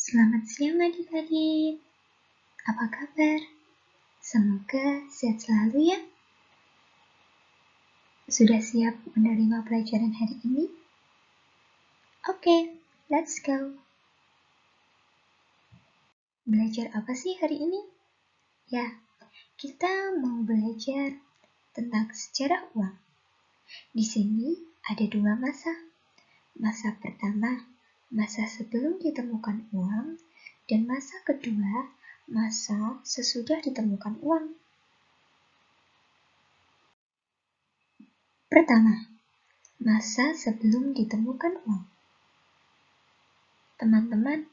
Selamat siang adik-adik, apa kabar? Semoga sehat selalu ya. Sudah siap menerima pelajaran hari ini? Oke, let's go. Belajar apa sih hari ini? Ya, kita mau belajar tentang sejarah uang. Di sini ada dua masa. Masa pertama, masa sebelum ditemukan uang, dan masa kedua, masa sesudah ditemukan uang. Pertama, masa sebelum ditemukan uang. Teman-teman,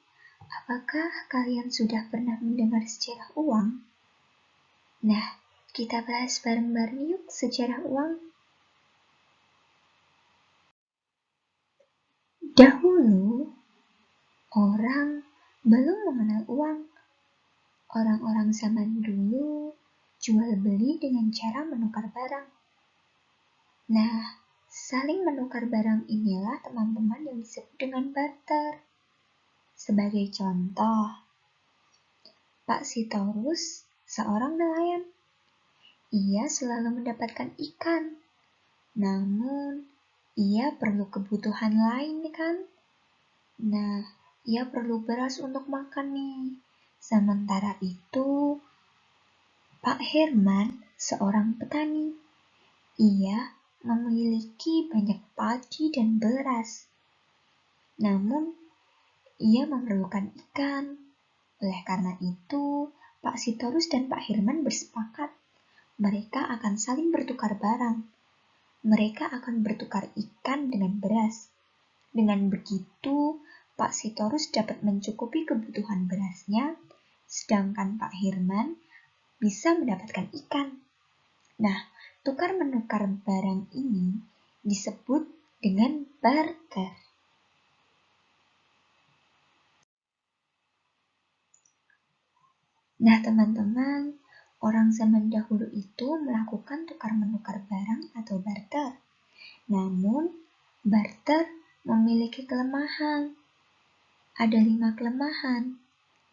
apakah kalian sudah pernah mendengar sejarah uang? Nah, kita bahas bareng-bareng yuk sejarah uang. Dahulu, orang belum mengenal uang. Orang-orang zaman dulu jual beli dengan cara menukar barang. Nah, saling menukar barang inilah teman-teman yang disebut dengan barter. Sebagai contoh, Pak Sitorus seorang nelayan. Ia selalu mendapatkan ikan, namun ia perlu kebutuhan lain kan? Nah, ia perlu beras untuk makan nih. Sementara itu, Pak Herman seorang petani. Ia memiliki banyak padi dan beras. Namun, ia memerlukan ikan. Oleh karena itu, Pak Sitorus dan Pak Herman bersepakat mereka akan saling bertukar barang. Mereka akan bertukar ikan dengan beras. Dengan begitu, Pak Sitorus dapat mencukupi kebutuhan berasnya, sedangkan Pak Herman bisa mendapatkan ikan. Nah, tukar-menukar barang ini disebut dengan barter. Nah, teman-teman, orang zaman dahulu itu melakukan tukar-menukar barang atau barter. Namun, barter memiliki kelemahan. Ada 5 kelemahan.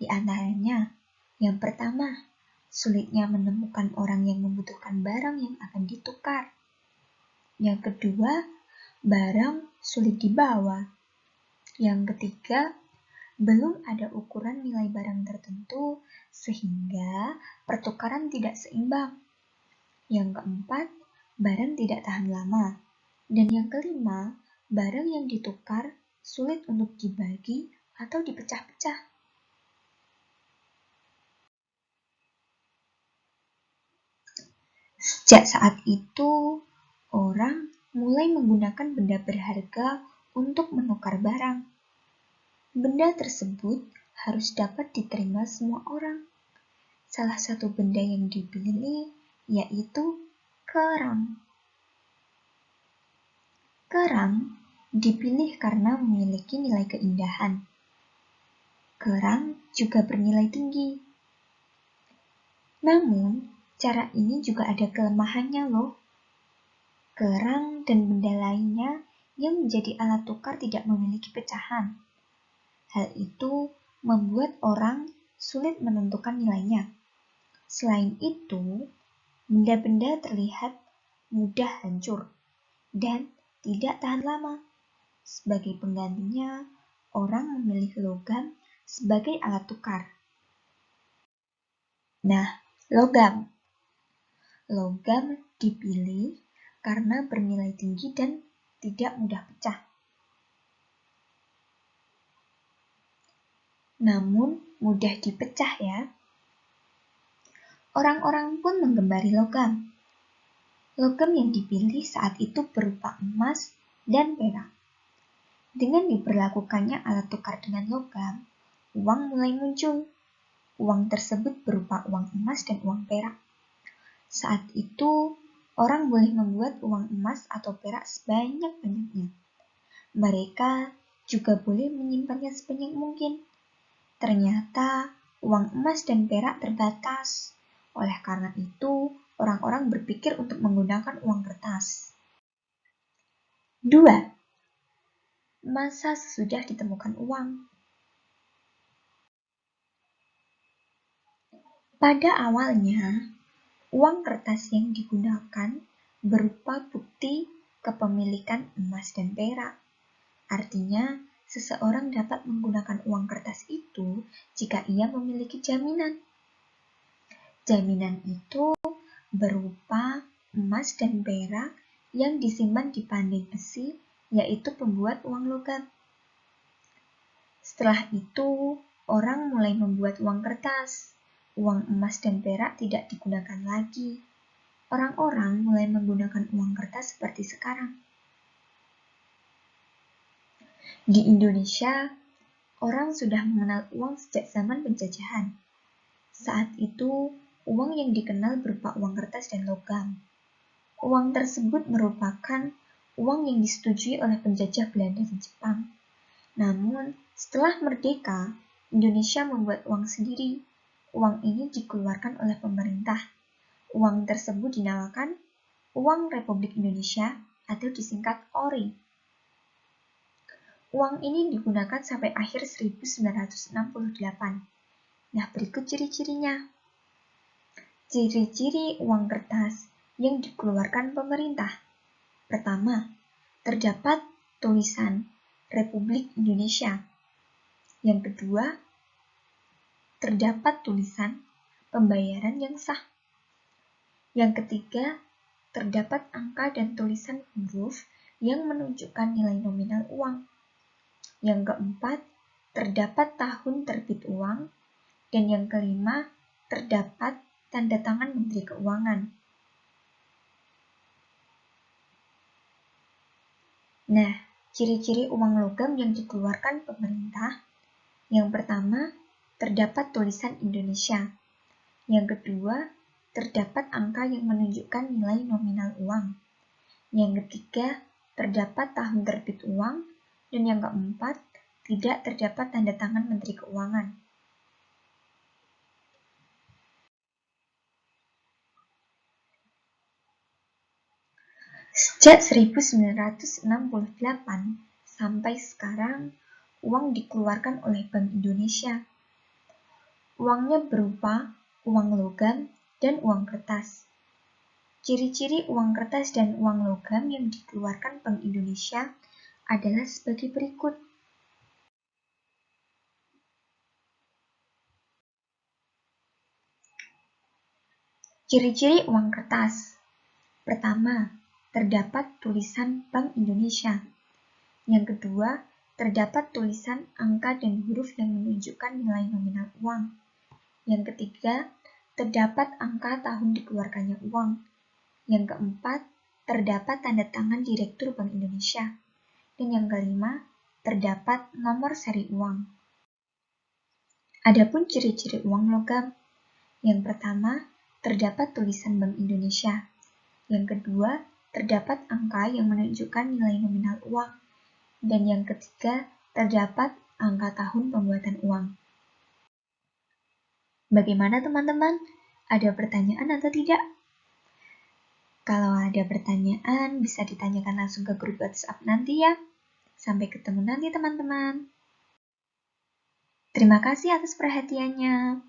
Di antaranya, yang pertama, sulitnya menemukan orang yang membutuhkan barang yang akan ditukar. Yang kedua, barang sulit dibawa. Yang ketiga, belum ada ukuran nilai barang tertentu sehingga pertukaran tidak seimbang. Yang keempat, barang tidak tahan lama. Dan yang kelima, barang yang ditukar sulit untuk dibagi atau dipecah-pecah. Sejak saat itu, orang mulai menggunakan benda berharga untuk menukar barang. Benda tersebut harus dapat diterima semua orang. Salah satu benda yang dipilih yaitu kerang. Kerang dipilih karena memiliki nilai keindahan. Kerang juga bernilai tinggi. Namun, cara ini juga ada kelemahannya loh. Kerang dan benda lainnya yang menjadi alat tukar tidak memiliki pecahan. Hal itu membuat orang sulit menentukan nilainya. Selain itu, benda-benda terlihat mudah hancur dan tidak tahan lama. Sebagai penggantinya, orang memilih logam sebagai alat tukar. Nah, logam. Logam dipilih karena bernilai tinggi dan tidak mudah pecah. Namun, mudah dipecah ya. Orang-orang pun menggembari logam. Logam yang dipilih saat itu berupa emas dan perak. Dengan diberlakukannya alat tukar dengan logam, uang mulai muncul. Uang tersebut berupa uang emas dan uang perak. Saat itu, orang boleh membuat uang emas atau perak sebanyak-banyaknya. Mereka juga boleh menyimpannya sebanyak mungkin. Ternyata, uang emas dan perak terbatas. Oleh karena itu, orang-orang berpikir untuk menggunakan uang kertas. 2. Masa sesudah ditemukan uang. Pada awalnya, uang kertas yang digunakan berupa bukti kepemilikan emas dan perak. Artinya, seseorang dapat menggunakan uang kertas itu jika ia memiliki jaminan. Jaminan itu berupa emas dan perak yang disimpan di pandai besi, yaitu pembuat uang logam. Setelah itu, orang mulai membuat uang kertas. Uang emas dan perak tidak digunakan lagi. Orang-orang mulai menggunakan uang kertas seperti sekarang. Di Indonesia, orang sudah mengenal uang sejak zaman penjajahan. Saat itu, uang yang dikenal berupa uang kertas dan logam. Uang tersebut merupakan uang yang disetujui oleh penjajah Belanda dan Jepang. Namun, setelah merdeka, Indonesia membuat uang sendiri. Uang ini dikeluarkan oleh pemerintah. Uang tersebut dinamakan Uang Republik Indonesia atau disingkat ORI. Uang ini digunakan sampai akhir 1968. Nah, berikut ciri-cirinya. Ciri-ciri uang kertas yang dikeluarkan pemerintah. Pertama, terdapat tulisan Republik Indonesia. Yang kedua, terdapat tulisan pembayaran yang sah. Yang ketiga, terdapat angka dan tulisan huruf yang menunjukkan nilai nominal uang. Yang keempat, terdapat tahun terbit uang. Dan yang kelima, terdapat tanda tangan Menteri Keuangan. Nah, ciri-ciri uang logam yang dikeluarkan pemerintah. Yang pertama, terdapat tulisan Indonesia. Yang kedua, terdapat angka yang menunjukkan nilai nominal uang. Yang ketiga, terdapat tahun terbit uang. Dan yang keempat, tidak terdapat tanda tangan Menteri Keuangan. Sejak 1968 sampai sekarang, uang dikeluarkan oleh Bank Indonesia. Uangnya berupa uang logam dan uang kertas. Ciri-ciri uang kertas dan uang logam yang dikeluarkan Bank Indonesia adalah sebagai berikut. Ciri-ciri uang kertas. Pertama, terdapat tulisan Bank Indonesia. Yang kedua, terdapat tulisan angka dan huruf yang menunjukkan nilai nominal uang. Yang ketiga, terdapat angka tahun dikeluarkannya uang. Yang keempat, terdapat tanda tangan Direktur Bank Indonesia. Dan yang kelima, terdapat nomor seri uang. Adapun ciri-ciri uang logam. Yang pertama, terdapat tulisan Bank Indonesia. Yang kedua, terdapat angka yang menunjukkan nilai nominal uang. Dan yang ketiga, terdapat angka tahun pembuatan uang. Bagaimana teman-teman? Ada pertanyaan atau tidak? Kalau ada pertanyaan, bisa ditanyakan langsung ke grup WhatsApp nanti ya. Sampai ketemu nanti teman-teman. Terima kasih atas perhatiannya.